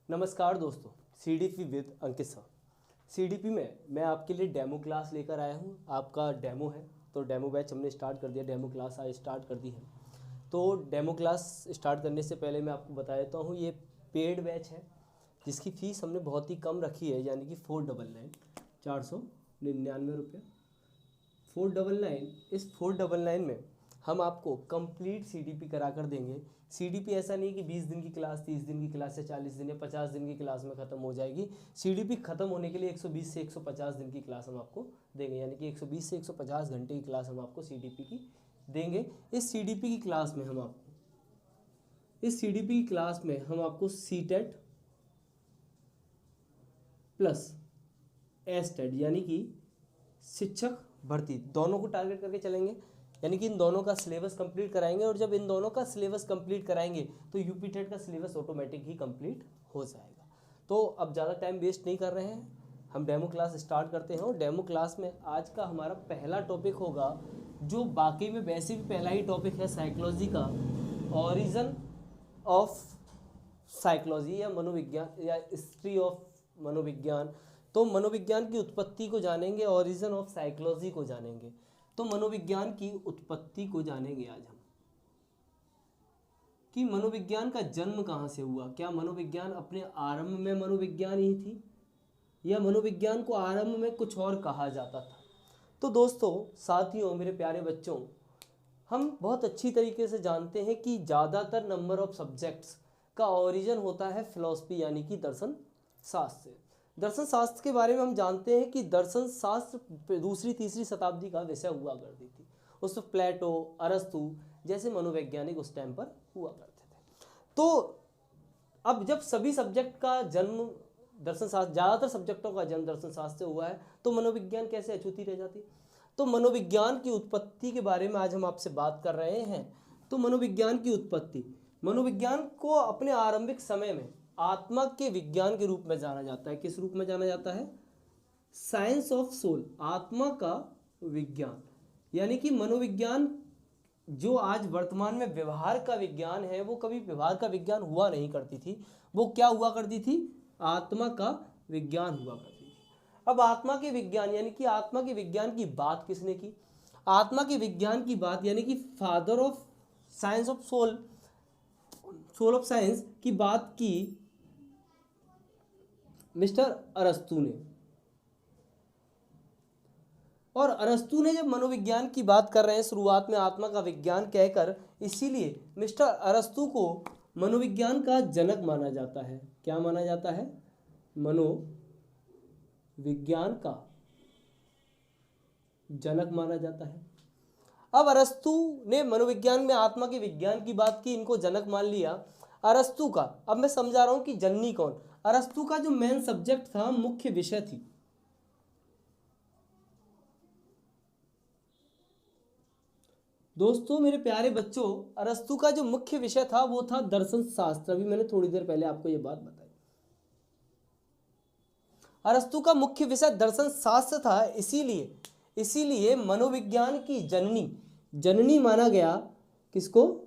नमस्कार दोस्तों, CDP with Ankit sir. CDP में मैं आपके लिए डेमो क्लास लेकर आया हूँ। आपका डेमो है तो डेमो बैच हमने स्टार्ट कर दिया, डेमो क्लास आज स्टार्ट कर दी है। तो डेमो क्लास स्टार्ट करने से पहले मैं आपको बता देता हूँ, ये पेड बैच है जिसकी फ़ीस हमने बहुत ही कम रखी है, यानी कि 499 रुपये 499। इस 499 में हम आपको कंप्लीट सीडीपी करा कर देंगे। सीडीपी ऐसा नहीं कि 20 दिन की क्लास, 30 दिन की क्लास या 40 दिन या 50 दिन की क्लास में ख़त्म हो जाएगी। सीडीपी ख़त्म होने के लिए 120 से 150 दिन की क्लास हम आपको देंगे, यानी कि 120 से 150 घंटे की क्लास हम आपको सीडीपी की देंगे। इस सीडीपी की क्लास में हम आपको सीटेट प्लस एस्टेट यानी कि शिक्षक भर्ती दोनों को टारगेट करके चलेंगे, यानी कि इन दोनों का सिलेबस कंप्लीट कराएंगे। और जब इन दोनों का सिलेबस कंप्लीट कराएंगे तो यूपी टेट का सिलेबस ऑटोमेटिक ही कंप्लीट हो जाएगा। तो अब ज़्यादा टाइम वेस्ट नहीं कर रहे हैं, हम डेमो क्लास स्टार्ट करते हैं। और डेमो क्लास में आज का हमारा पहला टॉपिक होगा, जो बाकी में वैसे भी पहला ही टॉपिक है, साइकोलॉजी का ऑरिजिन ऑफ साइकोलॉजी या मनोविज्ञान या हिस्ट्री ऑफ मनोविज्ञान। तो मनोविज्ञान की उत्पत्ति को जानेंगे, ऑरिजिन ऑफ साइकोलॉजी को जानेंगे। तो मनोविज्ञान की उत्पत्ति को जानेंगे आज हम, कि मनोविज्ञान का जन्म कहाँ से हुआ। क्या मनोविज्ञान अपने आरंभ में मनोविज्ञान ही थी या मनोविज्ञान को आरंभ में कुछ और कहा जाता था। तो दोस्तों, साथियों, मेरे प्यारे बच्चों, हम बहुत अच्छी तरीके से जानते हैं कि ज़्यादातर नंबर ऑफ सब्जेक्ट्स का ओरिजिन होता है फिलॉसफी यानी कि दर्शन शास्त्र से। दर्शन शास्त्र के बारे में हम जानते हैं कि दर्शन शास्त्र दूसरी तीसरी शताब्दी का विषय हुआ करती थी। उस वक्त प्लेटो, अरस्तु जैसे मनोवैज्ञानिक उस टाइम पर हुआ करते थे। तो अब जब सभी सब्जेक्ट का जन्म दर्शन शास्त्र, ज़्यादातर सब्जेक्टों का जन्म दर्शन शास्त्र से हुआ है, तो मनोविज्ञान कैसे अछूती रह जाती। तो मनोविज्ञान की उत्पत्ति के बारे में आज हम आपसे बात कर रहे हैं। तो मनोविज्ञान की उत्पत्ति, मनोविज्ञान को अपने आरंभिक समय में आत्मा के विज्ञान के रूप में जाना जाता है। किस रूप में जाना जाता है? साइंस ऑफ सोल, आत्मा का विज्ञान। यानी कि मनोविज्ञान जो आज वर्तमान में व्यवहार का विज्ञान है, वो कभी व्यवहार का विज्ञान हुआ नहीं करती थी। वो क्या हुआ करती थी? आत्मा का विज्ञान हुआ करती थी। अब आत्मा के विज्ञान यानी कि आत्मा के विज्ञान की बात किसने की? आत्मा के विज्ञान की बात यानी कि father of science of soul of science की बात की मिस्टर अरस्तु ने। और अरस्तु ने जब मनोविज्ञान की बात कर रहे हैं शुरुआत में आत्मा का विज्ञान कहकर, इसीलिए मिस्टर अरस्तु को मनोविज्ञान का जनक माना जाता है। क्या माना जाता है? मनोविज्ञान का जनक माना जाता है। अब अरस्तु ने मनोविज्ञान में आत्मा के विज्ञान की बात की, इनको जनक मान लिया। अरस्तु का, अब मैं समझा रहा हूं कि जननी कौन। अरस्तु का जो मेन सब्जेक्ट था, मुख्य विषय थी, दोस्तों मेरे प्यारे बच्चों, अरस्तु का जो मुख्य विषय था वो था दर्शन शास्त्र। अभी मैंने थोड़ी देर पहले आपको ये बात बताई। अरस्तु का मुख्य विषय दर्शन शास्त्र था, इसीलिए मनोविज्ञान की जननी माना गया। किसको?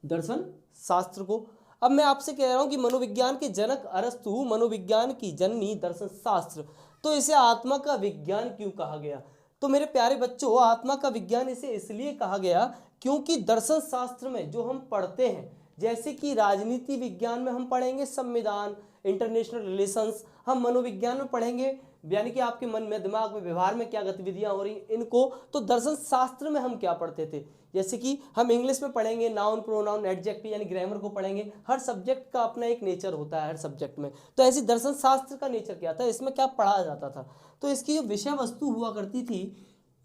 दर्शन शास्त्र को। अब मैं आपसे कह रहा हूं कि मनोविज्ञान के जनक अरस्तु, मनोविज्ञान की जननी दर्शन शास्त्र, तो इसे आत्मा का विज्ञान क्यों कहा गया? तो मेरे प्यारे बच्चों, आत्मा का विज्ञान इसे इसलिए कहा गया क्योंकि दर्शन शास्त्र में जो हम पढ़ते हैं, जैसे कि राजनीति विज्ञान में हम पढ़ेंगे संविधान, इंटरनेशनल रिलेशंस, हम मनोविज्ञान में पढ़ेंगे यानी कि आपके मन में, दिमाग में, व्यवहार में क्या गतिविधियां हो रही इनको। तो दर्शन शास्त्र में हम क्या पढ़ते थे? जैसे कि हम इंग्लिश में पढ़ेंगे नाउन, प्रोनाउन, एडजेक्टिव यानी ग्रामर को पढ़ेंगे। हर सब्जेक्ट का अपना एक नेचर होता है हर सब्जेक्ट में। तो ऐसी दर्शन शास्त्र का नेचर क्या था, इसमें क्या पढ़ा जाता था? तो इसकी जो विषय वस्तु हुआ करती थी,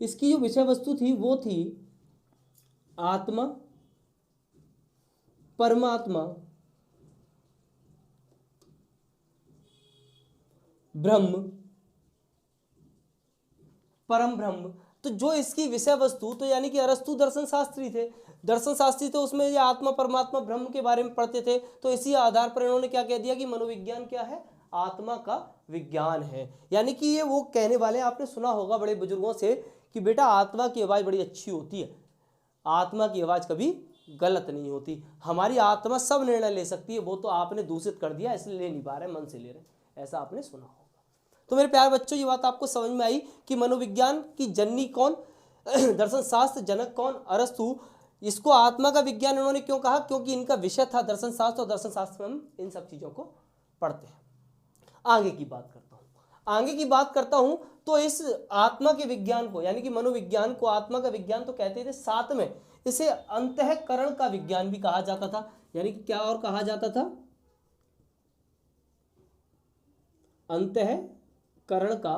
इसकी जो विषय वस्तु थी वो थी आत्मा, परमात्मा, ब्रह्म, परम ब्रह्म। तो जो इसकी विषय वस्तु, तो यानी कि अरस्तु दर्शन शास्त्री थे। तो उसमें ये आत्मा, परमात्मा, ब्रह्म के बारे में पढ़ते थे। तो इसी आधार पर इन्होंने क्या कह दिया कि मनोविज्ञान क्या है? आत्मा का विज्ञान है। यानी कि ये वो कहने वाले, आपने सुना होगा बड़े बुजुर्गों से कि बेटा आत्मा की आवाज़ बड़ी अच्छी होती है, आत्मा की आवाज़ कभी गलत नहीं होती। हमारी आत्मा सब निर्णय ले सकती है, वो तो आपने दूषित कर दिया इसलिए ले नहीं पा रहे, मन से ले रहे, ऐसा आपने सुना होगा। तो मेरे प्यारे बच्चों, ये बात आपको समझ में आई कि मनोविज्ञान की जननी कौन, दर्शन शास्त्र जनक कौन, अरस्तु। इसको आत्मा का विज्ञान इन्होंने क्यों कहा, क्योंकि इनका विषय था दर्शन शास्त्र, और दर्शन शास्त्र में हम इन सब चीज़ों को पढ़ते हैं। आगे की बात करता हूं तो इस आत्मा के विज्ञान को, यानी कि मनोविज्ञान को आत्मा का विज्ञान तो कहते थे, साथ में इसे अंतःकरण का विज्ञान भी कहा जाता था। यानी कि क्या और कहा जाता था, अंतःकरण का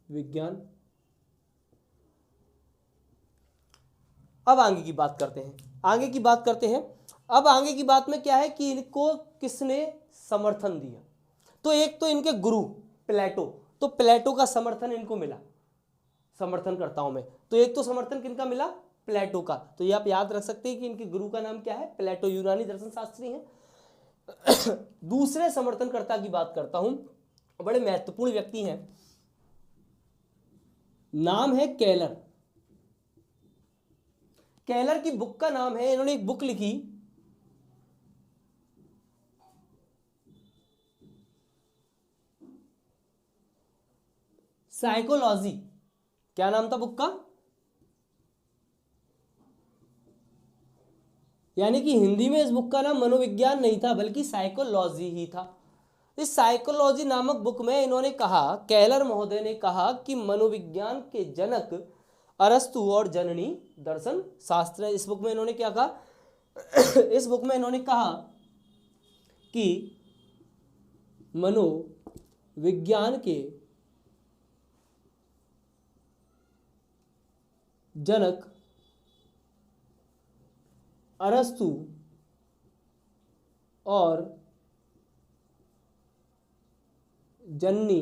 विज्ञान। अब आगे की बात करते हैं। अब आगे की बात में क्या है कि इनको किसने समर्थन दिया, तो एक तो इनके गुरु प्लेटो, तो प्लेटो का समर्थन इनको मिला, समर्थनकर्ताओं में। तो एक तो समर्थन किनका मिला, प्लेटो का। तो ये आप याद रख सकते हैं कि इनके गुरु का नाम क्या है, प्लेटो, यूनानी दर्शन शास्त्री हैं। दूसरे समर्थनकर्ता की बात करता हूं, बड़े महत्वपूर्ण व्यक्ति हैं, नाम है केलर। केलर की बुक का नाम है, इन्होंने एक बुक लिखी साइकोलॉजी। क्या नाम था बुक का, यानी कि हिंदी में इस बुक का नाम मनोविज्ञान नहीं था बल्कि साइकोलॉजी ही था। इस साइकोलॉजी नामक बुक में इन्होंने कहा, केलर महोदय ने कहा कि मनोविज्ञान के जनक अरस्तु और जननी दर्शन शास्त्र है। इस बुक में इन्होंने क्या कहा, इस बुक में इन्होंने कहा कि मनोविज्ञान के जनक अरस्तु और जननी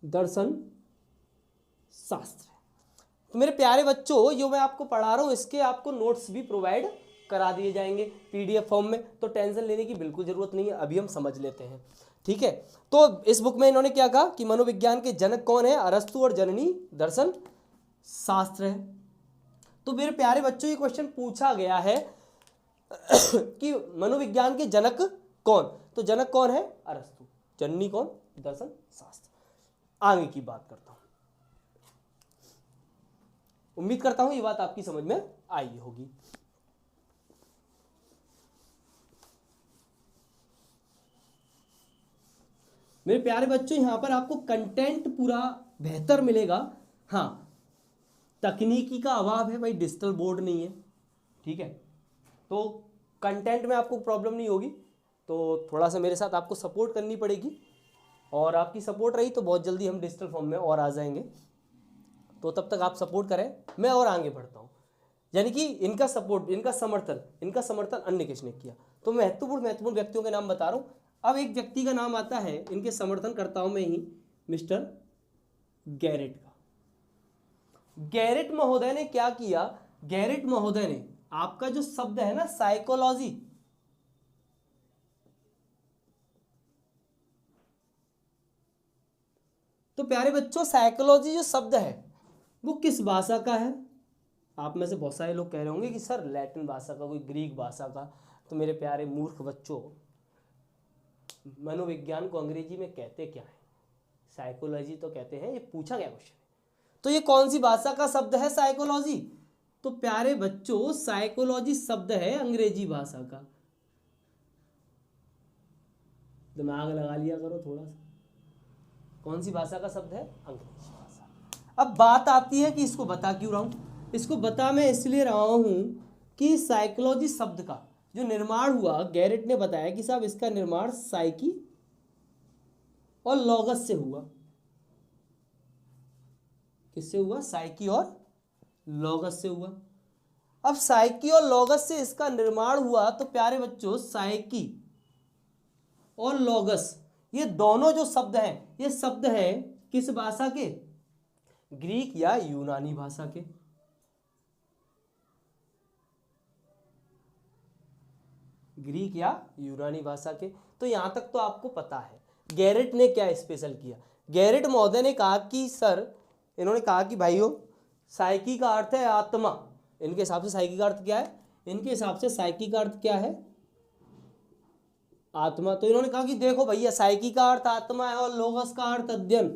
दर्शन शास्त्र। तो मेरे प्यारे बच्चों, जो मैं आपको पढ़ा रहा हूं इसके आपको नोट्स भी प्रोवाइड करा दिए जाएंगे पीडीएफ फॉर्म में, तो टेंशन लेने की बिल्कुल जरूरत नहीं है। अभी हम समझ लेते हैं, ठीक है। तो इस बुक में इन्होंने क्या कहा कि मनोविज्ञान के जनक कौन है, अरस्तु और जननी दर्शन शास्त्र है। तो मेरे प्यारे बच्चों, ये क्वेश्चन पूछा गया है कि मनोविज्ञान के जनक कौन, तो जनक कौन है, अरस्तु, जननी कौन, दर्शन शास्त्र। आगे की बात करता हूं, उम्मीद करता हूं ये बात आपकी समझ में आई होगी। मेरे प्यारे बच्चों, यहां पर आपको कंटेंट पूरा बेहतर मिलेगा। हाँ, तकनीकी का अभाव है भाई, डिजिटल बोर्ड नहीं है, ठीक है, तो कंटेंट में आपको प्रॉब्लम नहीं होगी। तो थोड़ा सा मेरे साथ आपको सपोर्ट करनी पड़ेगी, और आपकी सपोर्ट रही तो बहुत जल्दी हम डिजिटल फॉर्म में और आ जाएंगे। तो तब तक आप सपोर्ट करें, मैं और आगे बढ़ता हूँ। यानी कि इनका सपोर्ट, इनका समर्थन अन्य किसने किया। तो महत्वपूर्ण व्यक्तियों के नाम बता रहा हूँ। अब एक व्यक्ति का नाम आता है इनके समर्थनकर्ताओं में ही, मिस्टर गैरेट का। गैरेट महोदय ने क्या किया, गैरेट महोदय ने आपका जो शब्द है ना साइकोलॉजी, तो प्यारे बच्चों साइकोलॉजी जो शब्द है वो किस भाषा का है। आप में से बहुत सारे लोग कह रहे होंगे कि सर लैटिन भाषा का, कोई ग्रीक भाषा का। तो मेरे प्यारे मूर्ख बच्चों, मनोविज्ञान को अंग्रेजी में कहते क्या है, साइकोलॉजी तो कहते हैं। ये पूछा गया क्वेश्चन, तो ये कौन सी भाषा का शब्द है साइकोलॉजी। तो प्यारे बच्चों, साइकोलॉजी शब्द है अंग्रेजी भाषा का। दिमाग लगा लिया करो थोड़ा सा, कौन सी भाषा का शब्द है, अंग्रेजी भाषा। अब बात आती है कि इसको बता क्यों रहा हूं, इसको बता मैं इसलिए रहा हूं कि साइकोलॉजी शब्द का जो निर्माण हुआ, गैरेट ने बताया कि साहब इसका निर्माण साइकी और लॉगस से हुआ। किससे हुआ, साइकी और लॉगस से हुआ। अब साइकी और लॉगस से इसका निर्माण हुआ, तो प्यारे बच्चों साइकी और लॉगस ये दोनों जो शब्द हैं, ये शब्द हैं किस भाषा के, ग्रीक या यूनानी भाषा के। ग्रीक या यूनानी भाषा के। तो यहां तक तो आपको पता है। गैरेट ने क्या स्पेशल किया, गैरेट महोदय ने कहा कि सर, इन्होंने कहा कि भाइयों साइकी का अर्थ है आत्मा, इनके हिसाब से साइकी का अर्थ क्या है? इनके हिसाब से साइकी का अर्थ क्या है? आत्मा। तो इन्होंने कहा कि देखो भैया, साइकी का अर्थ आत्मा है और लोगस का अर्थ अध्ययन,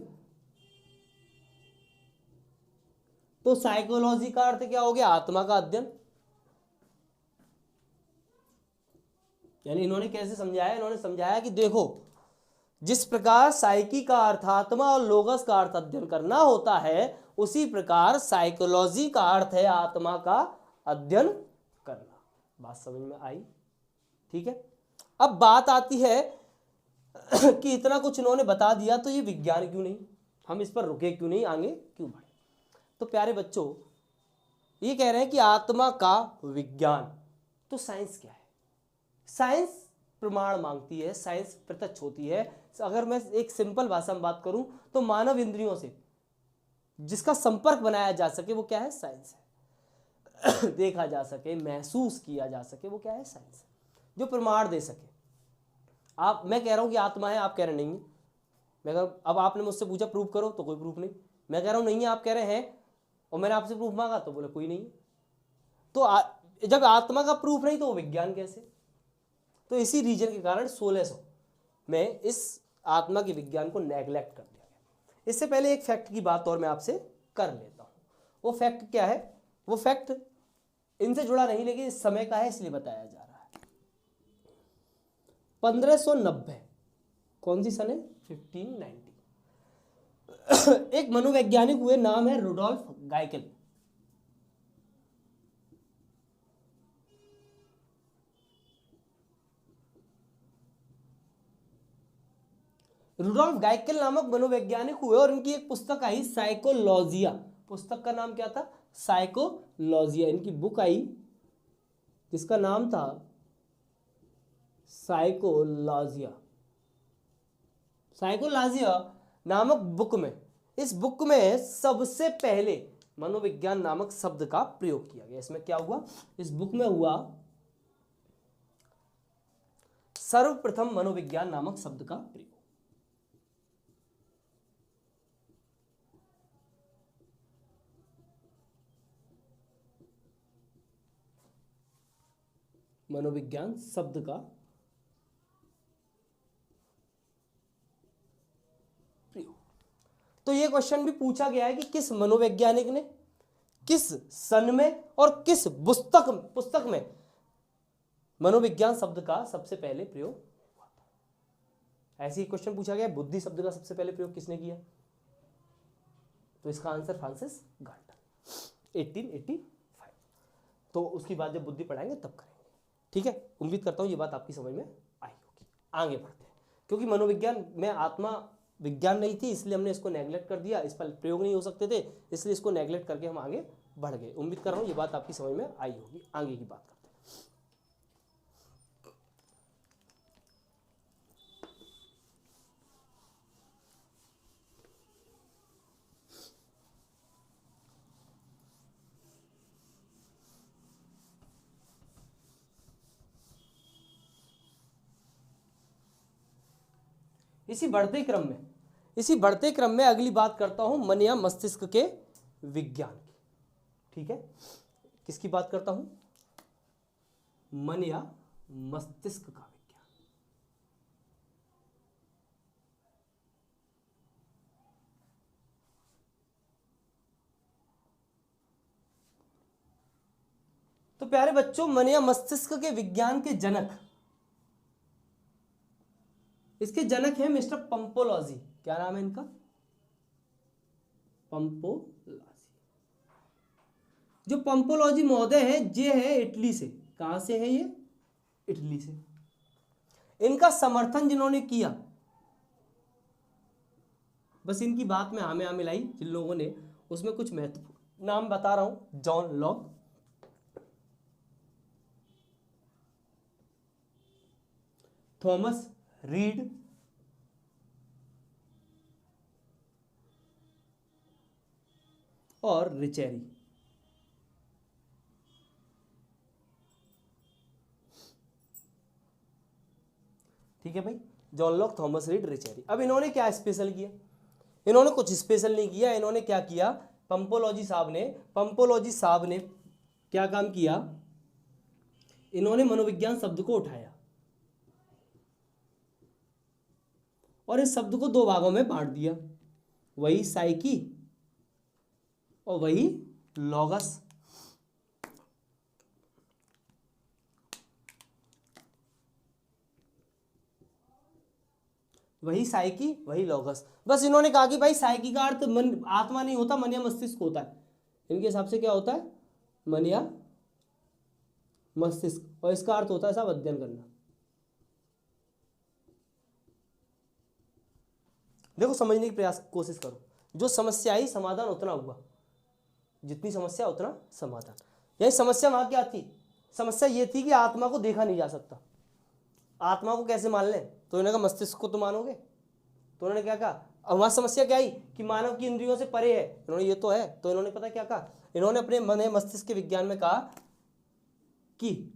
तो साइकोलॉजी का अर्थ क्या हो गया? आत्मा का अध्ययन। यानी इन्होंने कैसे समझाया? इन्होंने समझाया कि देखो, जिस प्रकार साइकी का अर्थ आत्मा और लोगस का अर्थ अध्ययन करना होता है, उसी प्रकार साइकोलॉजी का अर्थ है आत्मा का अध्ययन करना। बात समझ में आई? ठीक है। अब बात आती है कि इतना कुछ इन्होंने बता दिया, तो ये विज्ञान क्यों नहीं? हम इस पर रुके क्यों नहीं, आगे क्यों बढ़े? तो प्यारे बच्चों, ये कह रहे हैं कि आत्मा का विज्ञान, तो साइंस क्या है? साइंस प्रमाण मांगती है, साइंस प्रत्यक्ष होती है। अगर मैं एक सिंपल भाषा में बात करूं तो मानव इंद्रियों से जिसका संपर्क बनाया जा सके वो क्या है? साइंस है। देखा जा सके, महसूस किया जा सके, वो क्या है? साइंस है। जो प्रमाण दे सके। मैं कह रहा हूं कि आत्मा है, आप कह रहे नहीं है। मैं कह रहा हूं, अब आपने मुझसे पूछा प्रूफ करो, तो कोई प्रूफ नहीं। मैं कह रहा हूं नहीं है, आप कह रहे हैं, और मैंने आपसे प्रूफ मांगा तो बोले कोई नहीं। तो जब आत्मा का प्रूफ नहीं तो वो विज्ञान कैसे? तो इसी रीजन के कारण 1600 में इस आत्मा के विज्ञान को नेग्लेक्ट कर दिया गया। इससे पहले एक फैक्ट की बात और मैं आपसे कर लेता हूं। वो फैक्ट क्या है? वो फैक्ट इनसे जुड़ा नहीं, लेकिन इस समय का है, इसलिए बताया जा रहा है। 1590, कौन सी सन है? 1590। एक मनोवैज्ञानिक हुए, नाम है रुडोल्फ गाइकेल। रुडोल्फ गाइकेल नामक मनोवैज्ञानिक हुए और इनकी एक पुस्तक आई, साइकोलॉजिया। पुस्तक का नाम क्या था? साइकोलॉजिया। इनकी बुक आई जिसका नाम था साइकोलॉजिया। साइकोलॉजिया नामक बुक में, इस बुक में सबसे पहले मनोविज्ञान नामक शब्द का प्रयोग किया गया। इसमें क्या हुआ? इस बुक में हुआ सर्वप्रथम मनोविज्ञान नामक शब्द का प्रयोग। मनोविज्ञान शब्द का प्रयोग। तो यह क्वेश्चन भी पूछा गया है कि किस मनोवैज्ञानिक ने किस सन में और किस पुस्तक में मनोविज्ञान शब्द का सबसे पहले प्रयोग हुआ था। ऐसे ही क्वेश्चन पूछा गया, बुद्धि शब्द का सबसे पहले प्रयोग किसने किया? तो इसका आंसर फ्रांसिस गाल्टन, 1885। तो उसकी बात जब बुद्धि पढ़ाएंगे तब करेंगे। ठीक है, उम्मीद करता हूं ये बात आपकी समझ में आई होगी। आगे बढ़ते हैं, क्योंकि मनोविज्ञान में आत्मा विज्ञान नहीं थी, इसलिए हमने इसको नेग्लेक्ट कर दिया, इस पर प्रयोग नहीं हो सकते थे, इसलिए इसको नेग्लेक्ट करके हम आगे बढ़ गए। उम्मीद कर रहा हूं ये बात आपकी समझ में आई होगी। आगे की बात करते हैं। इसी बढ़ते क्रम में अगली बात करता हूं मन या मस्तिष्क के विज्ञान की। ठीक है, किसकी बात करता हूं? मन या मस्तिष्क का विज्ञान। तो प्यारे बच्चों, मन या मस्तिष्क के विज्ञान के जनक, इसके जनक हैं मिस्टर पंपोलॉजी। क्या नाम है इनका? पंपोलॉजी। जो पंपोलॉजी महोदय है, ये है इटली से। कहां से है ये? इटली से। इनका समर्थन जिन्होंने किया, बस इनकी बात में हाँ मिलाई जिन लोगों ने, उसमें कुछ महत्वपूर्ण नाम बता रहा हूं। जॉन लॉक, थॉमस रीड, और रिचेरी। ठीक है भाई, जॉन लॉक, थॉमस रीड, रिचेरी। अब इन्होंने क्या स्पेशल किया? इन्होंने कुछ स्पेशल नहीं किया। इन्होंने क्या किया? पंपोलॉजी साहब ने क्या काम किया, इन्होंने मनोविज्ञान शब्द को उठाया और इस शब्द को दो भागों में बांट दिया, वही साइकी और वही लॉगस। वही साइकी वही लॉगस। बस इन्होंने कहा कि भाई साइकी का अर्थ मन आत्मा नहीं होता, मन या मस्तिष्क होता है। इनके हिसाब से क्या होता है, मन या मस्तिष्क, और इसका अर्थ होता है सब अध्ययन करना। देखो समझने की प्रयास कोशिश करो, जो समस्या आई समाधान उतना हुआ, जितनी समस्या उतना समाधान। यही समस्या वहां क्या थी, समस्या ये थी कि आत्मा को देखा नहीं जा सकता, आत्मा को कैसे मान लें, तो इन्होंने कहा मस्तिष्क को तो मानोगे। तो उन्होंने क्या कहा, अब वहां समस्या क्या आई कि मानव की इंद्रियों से परे है, इन्होंने ये तो है, तो इन्होंने पता क्या कहा, इन्होंने अपने मन मस्तिष्क के विज्ञान में कहा कि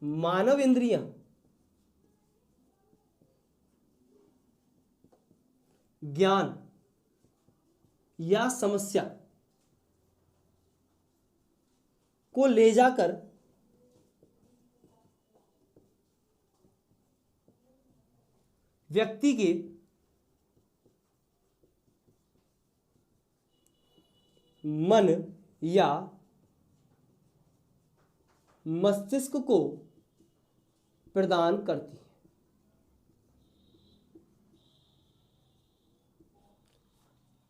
मानव इंद्रियां ज्ञान या समस्या को ले जाकर व्यक्ति के मन या मस्तिष्क को प्रदान करती है।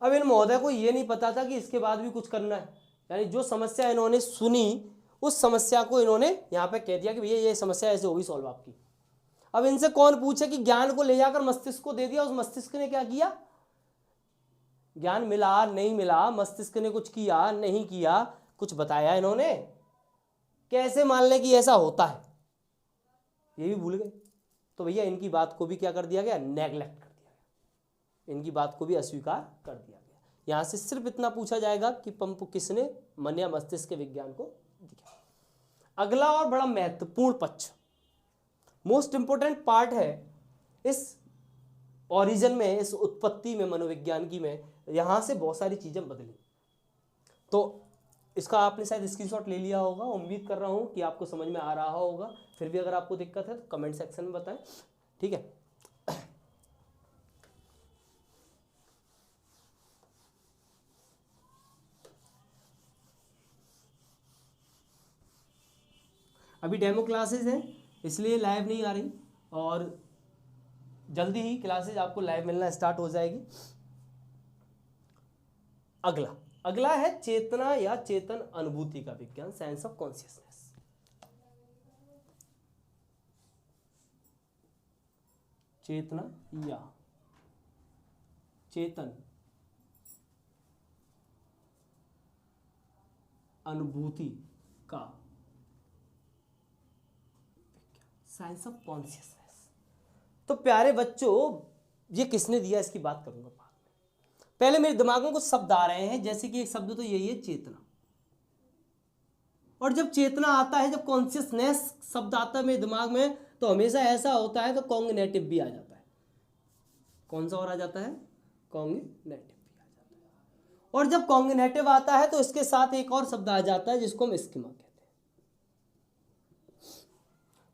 अब इन महोदय को यह नहीं पता था कि इसके बाद भी कुछ करना है, यानी जो समस्या इन्होंने सुनी उस समस्या को इन्होंने यहां पे कह दिया कि भैया ये समस्या ऐसे होगी सॉल्व आपकी। अब इनसे कौन पूछे कि ज्ञान को ले जाकर मस्तिष्क को दे दिया, उस मस्तिष्क ने क्या किया, ज्ञान मिला नहीं मिला, मस्तिष्क ने कुछ किया नहीं किया, कुछ बताया इन्होंने, कैसे मान ले कि ऐसा होता है, ये भी भूल गए। तो भैया इनकी बात को भी क्या कर दिया गया, नेग्लेक्ट कर दिया गया, इनकी बात को भी अस्वीकार कर दिया गया। यहां से सिर्फ इतना पूछा जाएगा कि पंप किसने मन या मस्तिष्क के विज्ञान को दिया। अगला और बड़ा महत्वपूर्ण पक्ष, मोस्ट इंपोर्टेंट पार्ट है इस ओरिजिन में, इस उत्पत्ति में, मनोविज्ञान की में, यहां से बहुत सारी चीजें बदली। तो इसका आपने शायद स्क्रीनशॉट ले लिया होगा, उम्मीद कर रहा हूं कि आपको समझ में आ रहा होगा। फिर भी अगर आपको दिक्कत है तो कमेंट सेक्शन में बताएं, ठीक है। अभी डेमो क्लासेस हैं इसलिए लाइव नहीं आ रही, और जल्दी ही क्लासेस आपको लाइव मिलना स्टार्ट हो जाएगी। अगला है चेतना या चेतन अनुभूति का विज्ञान, साइंस ऑफ कॉन्शियसनेस। चेतना या चेतन अनुभूति का साइंस ऑफ कॉन्शियसनेस। तो प्यारे बच्चों ये किसने दिया इसकी बात करूंगा बाद में। पहले मेरे दिमाग में कुछ शब्द आ रहे हैं, जैसे कि एक शब्द तो यही है चेतना, और जब चेतना आता है, जब कॉन्शियसनेस शब्द आता है मेरे दिमाग में, तो हमेशा ऐसा होता है तो कॉग्निटिव भी आ जाता है। कौन सा और आ जाता है, कॉग्निटिव भी आ जाता है। और जब कॉग्निटिव आता है तो इसके साथ एक और शब्द आ जाता है जिसको हम स्कीमा कहते हैं।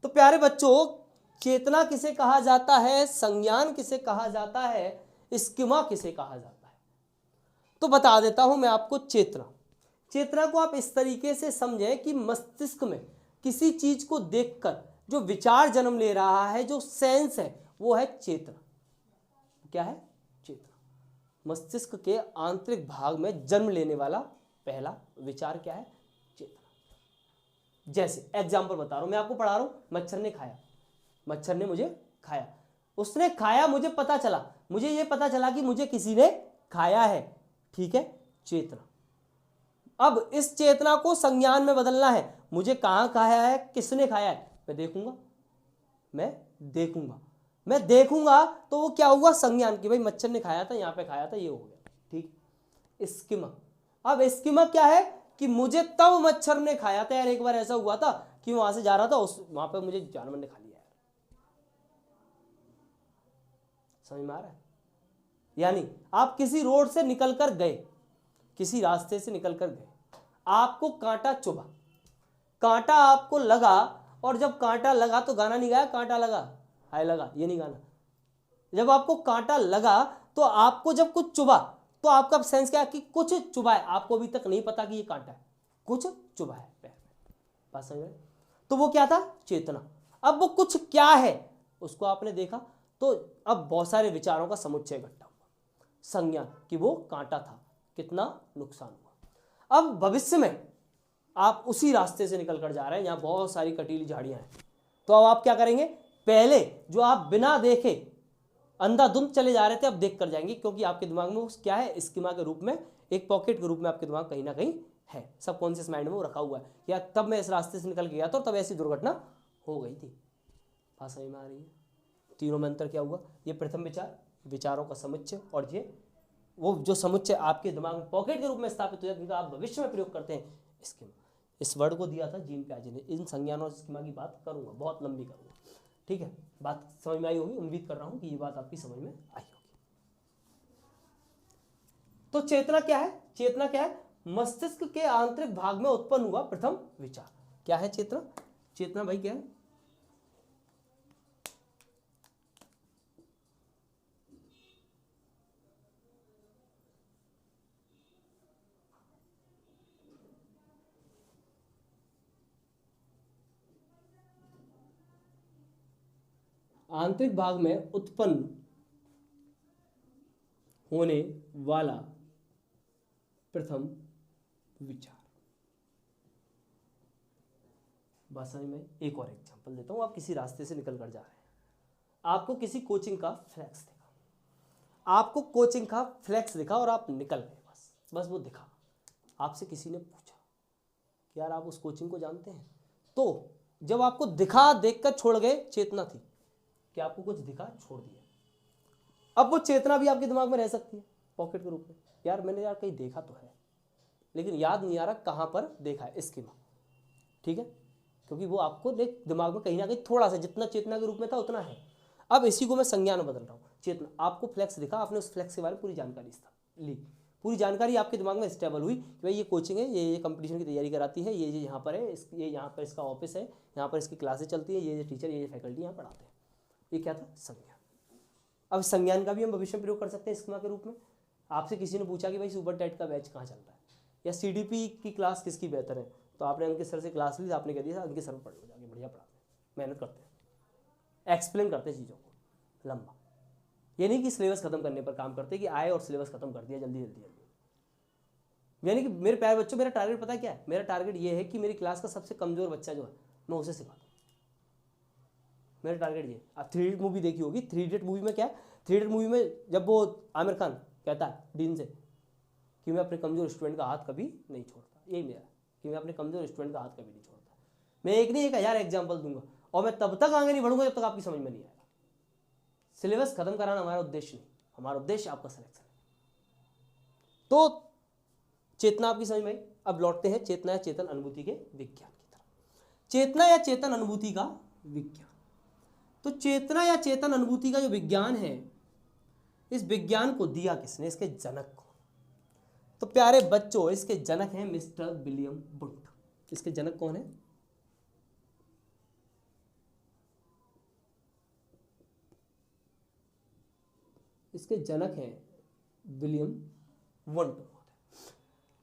तो प्यारे बच्चों चेतना किसे कहा जाता है, संज्ञान किसे कहा जाता है, स्कीमा किसे कहा जाता है, तो बता देता हूं मैं आपको। चेतना को आप इस तरीके से समझें कि मस्तिष्क में किसी चीज को देखकर जो विचार जन्म ले रहा है, जो सेंस है, वो है चेतना। क्या है, चेतना। मस्तिष्क के आंतरिक भाग में जन्म लेने वाला पहला विचार क्या है, चेतना। जैसे एग्जाम्पल बता रहा हूं, मैं आपको पढ़ा रहा हूं, मच्छर ने खाया, मच्छर ने मुझे खाया, उसने खाया, मुझे पता चला, मुझे ये पता चला कि मुझे किसी ने खाया है, ठीक है, चेतना। अब इस चेतना को संज्ञान में बदलना है, मुझे कहां खाया है, किसने खाया है, मैं देखूंगा, तो वो क्या हुआ, संज्ञान की, भाई मच्छर ने खाया था, यहां पे खाया था, ये हो गया, ठीक। स्कीमा, अब स्कीमा क्या है कि मुझे तब मच्छर ने खाया था, यार एक बार ऐसा हुआ था कि वहां से जा रहा था, वहां पे मुझे जानवर ने खा लिया यार। समझ में आ रहा है। यानी आप किसी रोड से निकल कर गए, किसी रास्ते से निकल कर गए, आपको कांटा चुभा, कांटा आपको लगा, और जब कांटा लगा तो गाना नहीं गाया, कांटा लगा हाय लगा, ये नहीं गाना। जब आपको कांटा लगा तो आपको जब कुछ चुभा तो आपका सेंस क्या है कि कुछ चुभा है, आपको अभी तक नहीं पता कि ये कांटा है, कुछ चुभा है पैर में। बात समझ में? तो वो क्या था? चेतना। अब वो कुछ क्या है उसको आपने देखा, तो अब बहुत सारे विचारों का समुच्चय इकट्ठा हुआ, संज्ञान कि वो कांटा था, कितना नुकसान हुआ। अब भविष्य में आप उसी रास्ते से निकल कर जा रहे हैं, यहाँ बहुत सारी कटीली झाड़ियां हैं, तो अब आप क्या करेंगे? पहले जो आप बिना देखे अंधाधुंध चले जा रहे थे, अब देख कर जाएंगे, क्योंकि आपके दिमाग में क्या है? स्कीमा के रूप में, एक पॉकेट के रूप में आपके दिमाग कहीं ना कहीं है, सबकॉन्शियस माइंड में वो रखा हुआ है, या तब मैं इस रास्ते से निकल के गया था और तब ऐसी दुर्घटना हो गई थी। बात समझ में आ रही है? तीनों में अंतर क्या हुआ? ये प्रथम विचार, विचारों का समुच्चय, और ये वो जो समुच्चय आपके दिमाग में पॉकेट के रूप में स्थापित हो जाए, जिनका आप भविष्य में प्रयोग करते हैं, स्कीमा। इस वर्ड को दिया था जीन पियाजे ने। इन संज्ञानों और स्कीमा की बात करूंगा, बहुत लंबी करूंगा, ठीक है? बात समझ में आई होगी, उम्मीद कर रहा हूं कि ये बात आपकी समझ में आई होगी। तो चेतना क्या है? चेतना क्या है? मस्तिष्क के आंतरिक भाग में उत्पन्न हुआ प्रथम विचार। क्या है चेतना? चेतना भाई क्या है? आंतरिक भाग में उत्पन्न होने वाला प्रथम विचार। बात समझ में? एक और एग्जांपल देता हूं। आप किसी रास्ते से निकल कर जा रहे हैं, आपको किसी कोचिंग का फ्लैक्स दिखा, आपको कोचिंग का फ्लैक्स दिखा और आप निकल गए, बस वो दिखा। आपसे किसी ने पूछा कि यार आप उस कोचिंग को जानते हैं? तो जब आपको दिखा, देखकर छोड़ गए, चेतना थी कि आपको कुछ दिखा, छोड़ दिया। अब वो चेतना भी आपके दिमाग में रह सकती है पॉकेट के रूप में, यार मैंने यार कहीं देखा तो है, लेकिन याद नहीं आ रहा कहाँ पर देखा है, स्कीमा, ठीक है? क्योंकि वो आपको दिमाग में कहीं ना कहीं थोड़ा सा, जितना चेतना के रूप में था उतना है। अब इसी को मैं संज्ञान में बदल रहा हूँ। चेतना, आपको फ्लैक्स दिखा, आपने उस फ्लैक्स के बारे में पूरी जानकारी ली, पूरी जानकारी आपके दिमाग में स्टेबल हुई कि भाई ये कोचिंग है, ये कंपटीशन की तैयारी कराती है, ये यहाँ पर है, ये यहाँ पर इसका ऑफिस है, यहाँ पर इसकी क्लासेस चलती है, ये टीचर, ये फैकल्टी यहाँ पढ़ाते हैं। ये क्या था? संज्ञान। अब संज्ञान का भी हम भविष्य में प्रयोग कर सकते हैं स्कीमा के रूप में। आपसे किसी ने पूछा कि भाई सुपर टेट का बैच कहाँ चल रहा है, या सीडीपी की क्लास किसकी बेहतर है, तो आपने अंकित सर से क्लास ली, आपने कह दिया अंकित सर पढ़ लो जाके, बढ़िया पढ़ाते हैं, मेहनत करते हैं, एक्सप्लेन करते हैं चीज़ों को लंबा। ये नहीं कि सिलेबस खत्म करने पर काम करते कि आए और सिलेबस खत्म कर दिया जल्दी जल्दी जल्दी। यानी कि मेरे प्यारे बच्चों, मेरा टारगेट पता है क्या है? मेरा टारगेट ये है कि मेरी क्लास का सबसे कमजोर बच्चा जो है मैं उसे सिखा दूँ। मेरा टारगेट ये। आप 3 इडियट मूवी देखी होगी। 3 इडियट मूवी में क्या है? 3 इडियट मूवी में जब वो आमिर खान कहता है डीन से कि मैं अपने कमजोर स्टूडेंट का हाथ कभी नहीं छोड़ता, यही मेरा कि मैं अपने कमजोर स्टूडेंट का हाथ कभी नहीं छोड़ता। मैं एक नहीं 1000 एग्जाम्पल दूंगा, और मैं तब तक आगे नहीं बढ़ूंगा जब तक आपकी समझ में नहीं आएगा। सिलेबस खत्म कराना हमारा उद्देश्य नहीं, हमारा उद्देश्य आपका सिलेक्शन है। तो चेतना आपकी समझ में आई। अब लौटते हैं चेतना या चेतन अनुभूति के विज्ञान की तरफ। चेतना या चेतन अनुभूति का विज्ञान। तो चेतना या चेतन अनुभूति का जो विज्ञान है, इस विज्ञान को दिया किसने? इसके जनक को। तो प्यारे बच्चों, इसके जनक हैं मिस्टर विलियम वुंट। इसके जनक कौन है? इसके जनक हैं विलियम वुंट महोदय।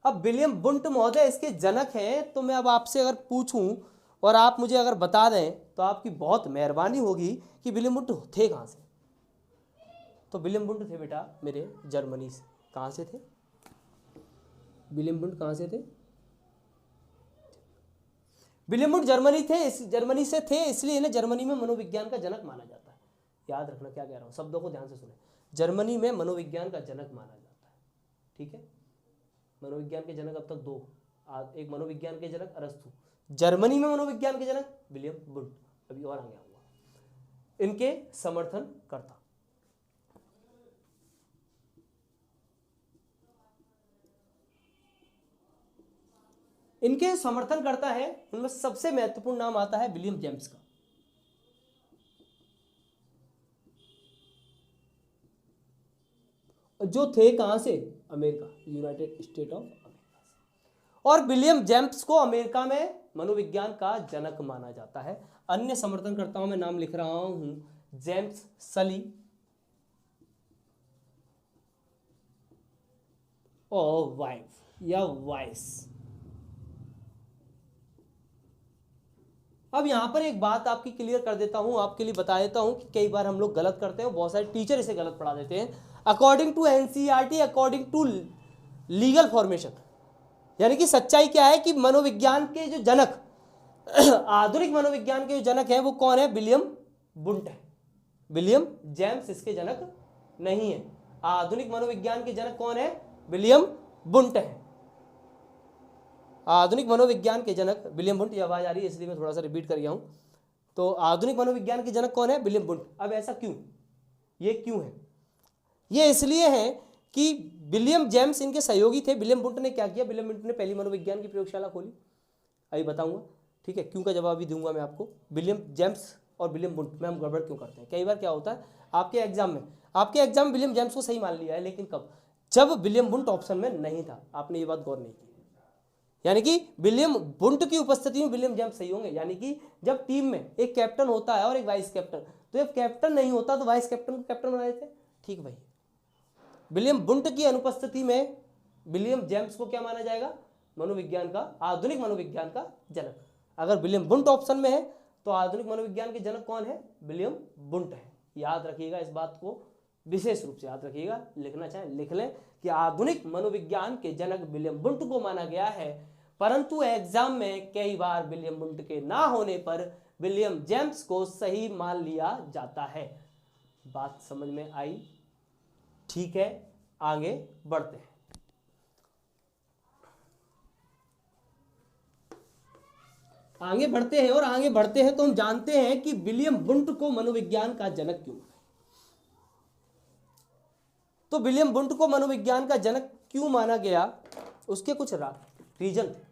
अब विलियम वुंट महोदय इसके जनक हैं, तो मैं अब आपसे अगर पूछूं और आप मुझे अगर बता दें तो आपकी बहुत मेहरबानी होगी कि विलियम वुंट थे कहाँ से। तो विलियम वुंट थे बेटा मेरे जर्मनी से। कहाँ से थे विलियम वुंट? कहाँ से थे? विलियम वुंट जर्मनी थे, जर्मनी से थे, इसलिए इन्हें जर्मनी में मनोविज्ञान का जनक माना जाता है। याद रखना क्या कह रहा हूँ, शब्दों को ध्यान से सुने। जर्मनी में मनोविज्ञान का जनक माना जाता है, ठीक है? मनोविज्ञान के जनक अब तक 2, एक मनोविज्ञान के जनक अरस्तु, जर्मनी में मनोविज्ञान के जनक विलियम वुंट। अभी और आगे आऊंगा। इनके समर्थन करता है, उनमें सबसे महत्वपूर्ण नाम आता है विलियम जेम्स का। जो थे कहां से? America, United state of America से। और विलियम जेम्स को अमेरिका में मनोविज्ञान का जनक माना जाता है। अन्य समर्थनकर्ताओं में नाम लिख रहा हूं, जेम्स सली और वाइस। अब यहां पर एक बात आपकी क्लियर कर देता हूं, आपके लिए बता देता हूं कि कई बार हम लोग गलत करते हैं, बहुत सारे टीचर इसे गलत पढ़ा देते हैं। According to NCERT, according to legal formation, यानी कि सच्चाई क्या है कि मनोविज्ञान के जो जनक आधुनिक मनोविज्ञान के जो जनक हैं वो कौन है? विलियम बुंट है। विलियम जेम्स इसके जनक नहीं है। आधुनिक मनोविज्ञान के जनक कौन है? विलियम बुंट है। आधुनिक मनोविज्ञान के जनक विलियम बुंट। ये आवाज आ रही है इसलिए मैं थोड़ा सा रिपीट कर गया हूं। तो आधुनिक मनोविज्ञान के जनक कौन है? विलियम बुंट। अब ऐसा क्यों? ये क्यों है? ये इसलिए है कि विलियम जेम्स इनके सहयोगी थे। विलियम बुंट ने क्या किया? विलियम बुंट ने पहली मनोविज्ञान की प्रयोगशाला खोली। अभी बताऊंगा, ठीक है? क्यों का जवाब भी दूंगा मैं आपको। विलियम जेम्स और विलियम बुंट में हम गड़बड़ क्यों करते हैं? कई बार क्या होता है आपके एग्जाम में विलियम जेम्स को सही मान लिया है, लेकिन कब? जब विलियम बुंट ऑप्शन में नहीं था। आपने ये बात गौर नहीं की, यानी कि विलियम बुंट की उपस्थिति में विलियम जेम्स सही होंगे। यानी कि जब टीम में एक कैप्टन होता है और एक वाइस कैप्टन, तो जब कैप्टन नहीं होता तो वाइस कैप्टन को कैप्टन बना देते। ठीक भाई, विलियम बुंट की अनुपस्थिति में विलियम जेम्स को क्या माना जाएगा? मनोविज्ञान का, आधुनिक मनोविज्ञान का जनक। अगर विलियम बुंट ऑप्शन में है तो आधुनिक मनोविज्ञान के जनक कौन है? विलियम बुंट है। याद रखिएगा, इस बात को विशेष रूप से याद रखिएगा। लिखना चाहें लिख लें कि आधुनिक मनोविज्ञान के जनक विलियम बुंट को माना गया है, परंतु एग्जाम में कई बार विलियम बुंट के ना होने पर विलियम जेम्स को सही मान लिया जाता है। बात समझ में आई? ठीक है, आगे बढ़ते हैं। आगे बढ़ते हैं तो हम जानते हैं कि विलियम बुंट को मनोविज्ञान का जनक क्यों? तो विलियम बुंट को मनोविज्ञान का जनक क्यों माना गया, उसके कुछ रीजन थे।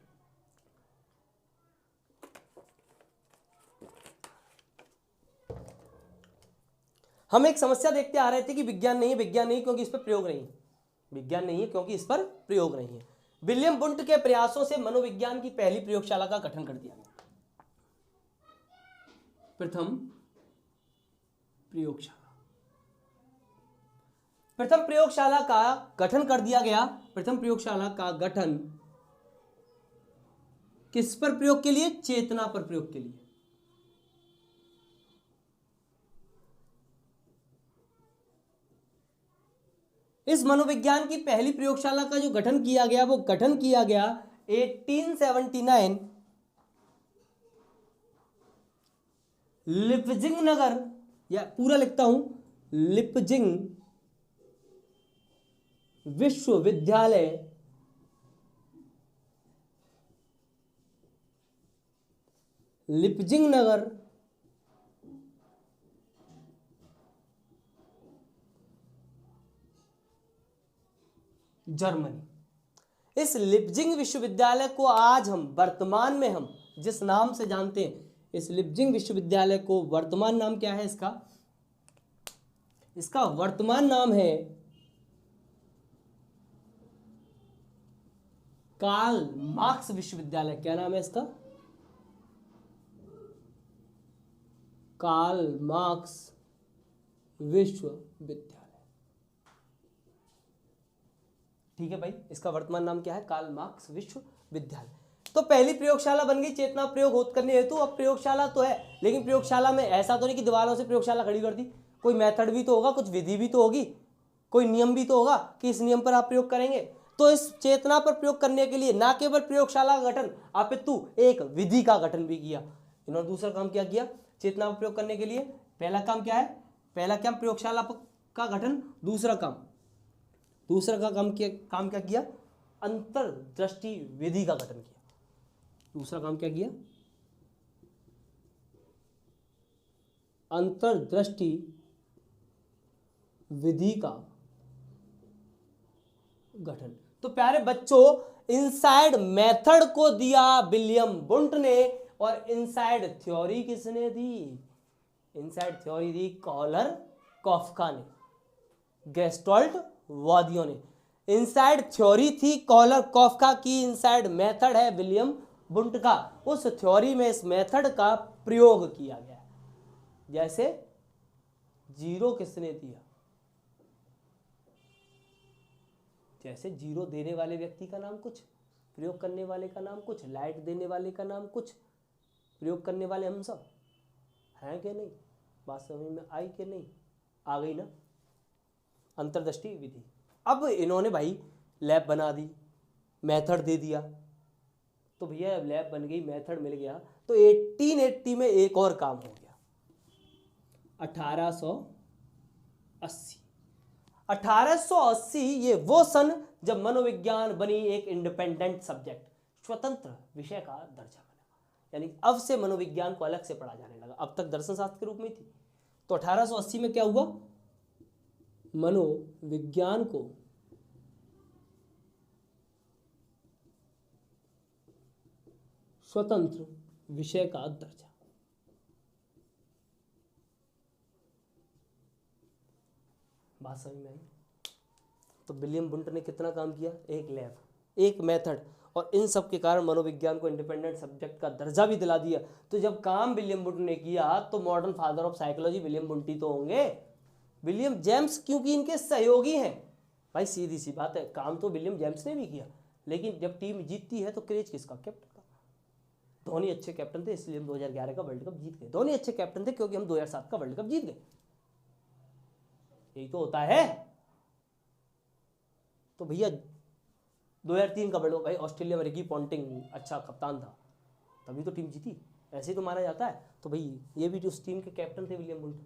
हम एक समस्या देखते आ रहे थे कि विज्ञान नहीं है क्योंकि इस पर प्रयोग नहीं है। विज्ञान नहीं है क्योंकि इस पर प्रयोग नहीं है। विलियम बुंट के प्रयासों से मनोविज्ञान की पहली प्रयोगशाला का गठन कर दिया गया। प्रथम प्रयोगशाला का गठन कर दिया गया। प्रथम प्रयोगशाला का गठन किस पर प्रयोग के लिए? चेतना पर प्रयोग के लिए। इस मनोविज्ञान की पहली प्रयोगशाला का जो गठन किया गया वो गठन किया गया 1879 लिपजिंग नगर, या पूरा लिखता हूं लिपजिंग विश्वविद्यालय लिपजिंग नगर जर्मनी। इस लिपजिंग विश्वविद्यालय को आज हम वर्तमान में हम जिस नाम से जानते हैं, इस लिपजिंग विश्वविद्यालय को वर्तमान नाम क्या है इसका वर्तमान नाम है कार्ल मार्क्स विश्वविद्यालय। क्या नाम है इसका? कार्ल मार्क्स विश्वविद्यालय। ठीक है भाई, इसका वर्तमान नाम क्या है? कार्ल मार्क्स विश्वविद्यालय। तो पहली प्रयोगशाला बन गई चेतना प्रयोग करने हेतु। अब प्रयोगशाला तो है, लेकिन प्रयोगशाला में ऐसा तो नहीं कि दीवारों से प्रयोगशाला खड़ी कर दी। कोई मेथड भी तो होगा, कुछ विधि भी तो होगी, कोई नियम भी तो होगा कि इस नियम पर आप प्रयोग करेंगे। तो इस चेतना पर प्रयोग करने के लिए ना केवल प्रयोगशाला का गठन अपितु एक विधि का गठन भी किया। इन्होंने दूसरा काम क्या किया चेतना पर प्रयोग करने के लिए? पहला काम क्या है? पहला काम प्रयोगशाला का गठन। दूसरा काम क्या किया? अंतर्दृष्टि विधि का गठन किया। दूसरा काम क्या किया? अंतर्दृष्टि विधि का गठन। तो प्यारे बच्चों, इनसाइड मेथड को दिया विलियम बुंट ने, और इनसाइड थ्योरी किसने दी? इनसाइड थ्योरी दी कॉलर कॉफका ने, गेस्टॉल्ट वादियों ने। इनसाइड थ्योरी थी कॉलर कॉफका की, इनसाइड मेथड है विलियम बुंट का उस थ्योरी में इस मेथड का प्रयोग किया गया। जैसे जीरो किसने दिया, जैसे जीरो देने वाले व्यक्ति का नाम कुछ, प्रयोग करने वाले का नाम कुछ, लाइट देने वाले का नाम कुछ, प्रयोग करने वाले हम सब हैं कि नहीं। बात समझ में आई कि नहीं, आ गई ना। अंतर्दृष्टि विधि। अब इन्होंने भाई लैब बना दी, मेथड दे दिया, तो भैया लैब बन गई, मेथड मिल गया, तो 1880 में एक और काम हो गया। 1880 ये वो सन जब मनोविज्ञान बनी एक इंडिपेंडेंट सब्जेक्ट, स्वतंत्र विषय का दर्जा बना। यानी अब से मनोविज्ञान को अलग से पढ़ा जाने लगा, अब तक दर्शन शास्त्र के रूप में थी। तो 1880 में क्या हुआ, मनोविज्ञान को स्वतंत्र विषय का दर्जा। बात समझ में आई। तो विलियम बुंट ने कितना काम किया, एक लैब, एक मेथड, और इन सब के कारण मनोविज्ञान को इंडिपेंडेंट सब्जेक्ट का दर्जा भी दिला दिया। तो जब काम विलियम बुंट ने किया तो modern father of psychology William बुंट ही तो होंगे, विलियम जेम्स, क्योंकि इनके सहयोगी हैं। भाई सीधी सी बात है, काम तो विलियम जेम्स ने भी किया, लेकिन जब टीम जीतती है तो क्रेज किसका, कैप्टन का। धोनी अच्छे कैप्टन थे इसलिए हम 2011 का वर्ल्ड कप जीत गए। धोनी अच्छे कैप्टन थे क्योंकि हम 2007 का वर्ल्ड कप जीत गए। यही तो होता है। तो भैया 2003 का वर्ल्ड कप, भाई ऑस्ट्रेलिया में रिकी पॉन्टिंग अच्छा कप्तान था, तभी तो टीम जीती, ऐसे ही तो माना जाता है। तो भाई ये भी उस टीम के कैप्टन थे विलियम बुंट।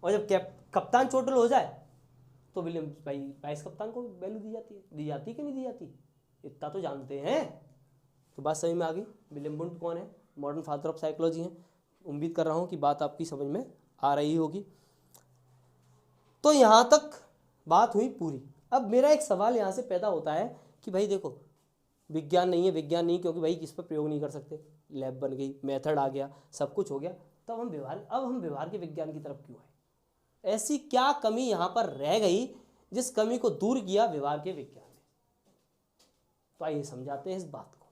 और जब कप्तान चोटिल हो जाए तो विलियम भाई वाइस कप्तान को वैल्यू दी जाती है, दी जाती कि नहीं दी जाती, इतना तो जानते हैं। तो बात समझ में आ गई। विलियम बुंट कौन है, मॉडर्न फादर ऑफ साइकोलॉजी हैं। उम्मीद कर रहा हूँ कि बात आपकी समझ में आ रही होगी। तो यहाँ तक बात हुई पूरी। अब मेरा एक सवाल यहाँ से पैदा होता है कि भाई देखो, विज्ञान नहीं है, विज्ञान नहीं, क्योंकि भाई किस पर प्रयोग नहीं कर सकते, लैब बन गई, मेथड आ गया, सब कुछ हो गया, तब हम व्यवहार के विज्ञान की तरफ क्यों आए। ऐसी क्या कमी यहाँ पर रह गई जिस कमी को दूर किया व्यवहार के विज्ञान ने। तो आइए समझाते हैं इस बात को।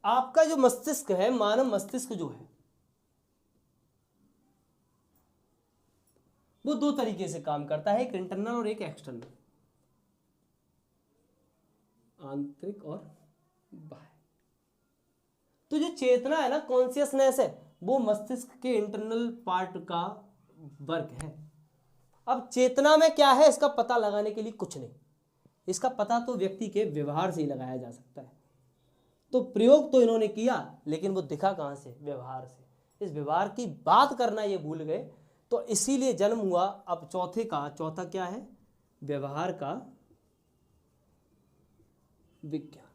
आपका जो मस्तिष्क है, मानव मस्तिष्क जो है, वो दो तरीके से काम करता है, एक इंटरनल और एक एक्सटर्नल, आंतरिक और बाह्य। तो जो चेतना है ना, कॉन्शियसनेस है, वो मस्तिष्क के इंटरनल पार्ट का वर्क है। अब चेतना में क्या है, इसका पता लगाने के लिए कुछ नहीं, इसका पता तो व्यक्ति के व्यवहार से ही लगाया जा सकता है। तो प्रयोग तो इन्होंने किया, लेकिन वो दिखा कहां से, व्यवहार से। इस व्यवहार की बात करना ये भूल गए, तो इसीलिए जन्म हुआ अब चौथा क्या है, व्यवहार का विज्ञान।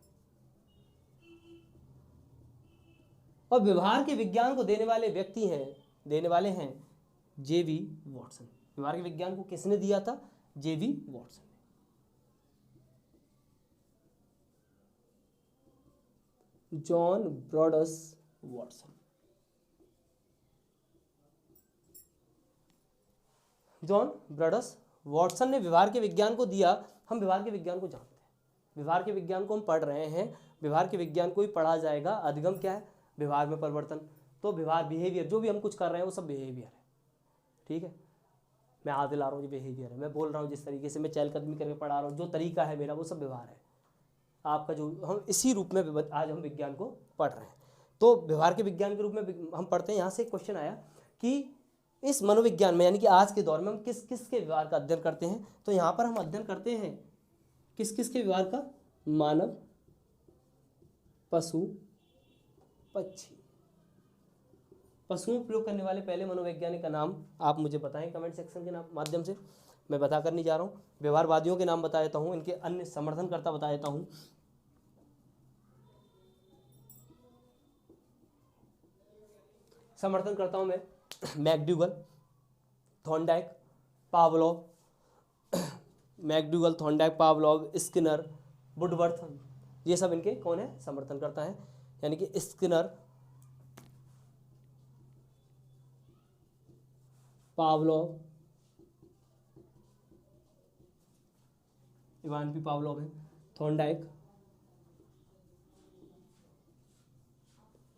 और व्यवहार के विज्ञान को देने वाले हैं जेवी वॉटसन। व्यवहार के विज्ञान को किसने दिया था, JV Watson. John Broadus Watson. John Broadus Watson ने व्यवहार के विज्ञान को दिया। हम व्यवहार के विज्ञान को जानते हैं, व्यवहार के विज्ञान को हम पढ़ रहे हैं, व्यवहार के विज्ञान को ही पढ़ा जाएगा। अधिगम क्या है, व्यवहार में परिवर्तन। तो व्यवहार, बिहेवियर, जो भी हम कुछ कर रहे हैं वो सब बिहेवियर है, ठीक है। मैं हाथ हिला रहा हूँ, ये बिहेवियर है। मैं बोल रहा हूँ जिस तरीके से, मैं चहलकदमी करके पढ़ा रहा हूँ, जो तरीका है मेरा, वो सब व्यवहार है आपका। जो हम इसी रूप में आज हम विज्ञान को पढ़ रहे हैं। तो व्यवहार के विज्ञान के रूप में हम पढ़ते हैं। यहाँ से एक क्वेश्चन आया कि इस मनोविज्ञान में, यानी कि आज के दौर में हम किस किस के व्यवहार का अध्ययन करते हैं। तो यहाँ पर हम अध्ययन करते हैं किस किस के व्यवहार का, मानव, पशु, पक्षी। पशुओं में प्रयोग करने वाले पहले मनोवैज्ञानिक का नाम आप मुझे बताएं कमेंट सेक्शन के माध्यम से। मैं बता कर नहीं जा रहा हूँ, व्यवहारवादियों के नाम बता देता हूँ, इनके अन्य समर्थनकर्ता बता देता हूँ। समर्थन करता हूँ मैं McDougall, Thorndike, Pavlov, McDougall, Thorndike, Pavlov, Skinner, Woodworth, ये सब इनके कौन है, समर्थन करता है। यानी कि Skinner, Pavlov, Ivan P Pavlov है, थॉर्नडाइक,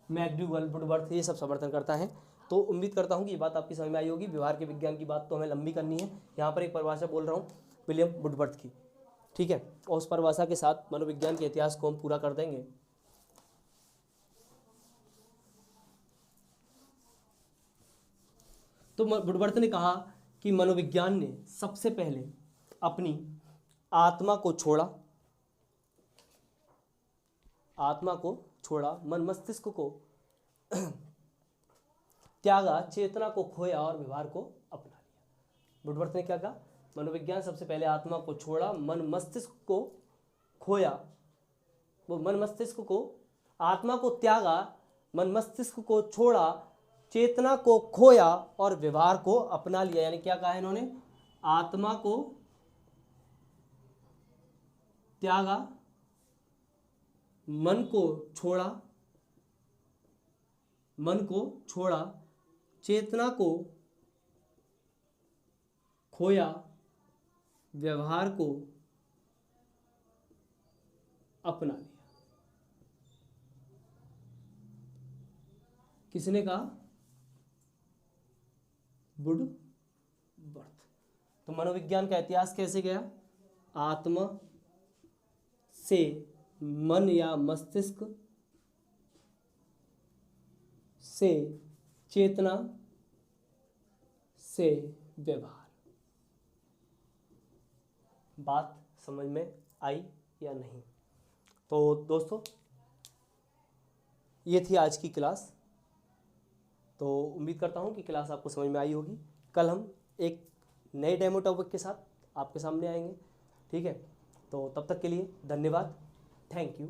मैक्डोगल, वुडवर्थ, ये सब समर्थन करता है। तो उम्मीद करता हूँ कि ये बात आपकी समझ में आई होगी। व्यवहार के विज्ञान की बात तो हमें लंबी करनी है, यहाँ पर एक परिभाषा बोल रहा हूँ विलियम वुडवर्थ की, ठीक है, और उस परिभाषा के साथ मनोविज्ञान के इतिहास को हम पूरा कर देंगे। तो वुडवर्थ ने कहा कि मनोविज्ञान ने सबसे पहले अपनी आत्मा को छोड़ा, आत्मा को छोड़ा, मन मस्तिष्क को त्यागा, चेतना को खोया और व्यवहार को अपना लिया। वुडवर्थ ने क्या कहा? मनोविज्ञान सबसे पहले आत्मा को छोड़ा, मन मस्तिष्क को खोया, वो मन मस्तिष्क को, आत्मा को त्यागा, मन मस्तिष्क को छोड़ा, चेतना को खोया और व्यवहार को अपना लिया। यानी क्या कहा इन्होंने? आत्मा को त्यागा, मन को छोड़ा, मन को छोड़ा, चेतना को खोया, व्यवहार को अपना लिया। किसने कहा? वुडवर्थ। तो मनोविज्ञान का इतिहास कैसे गया? आत्मा से मन या मस्तिष्क, से चेतना, से व्यवहार। बात समझ में आई या नहीं? तो दोस्तों ये थी आज की क्लास। तो उम्मीद करता हूँ कि क्लास आपको समझ में आई होगी। कल हम एक नए डेमो टॉपिक के साथ आपके सामने आएंगे, ठीक है? तो तब तक के लिए धन्यवाद, थैंक यू।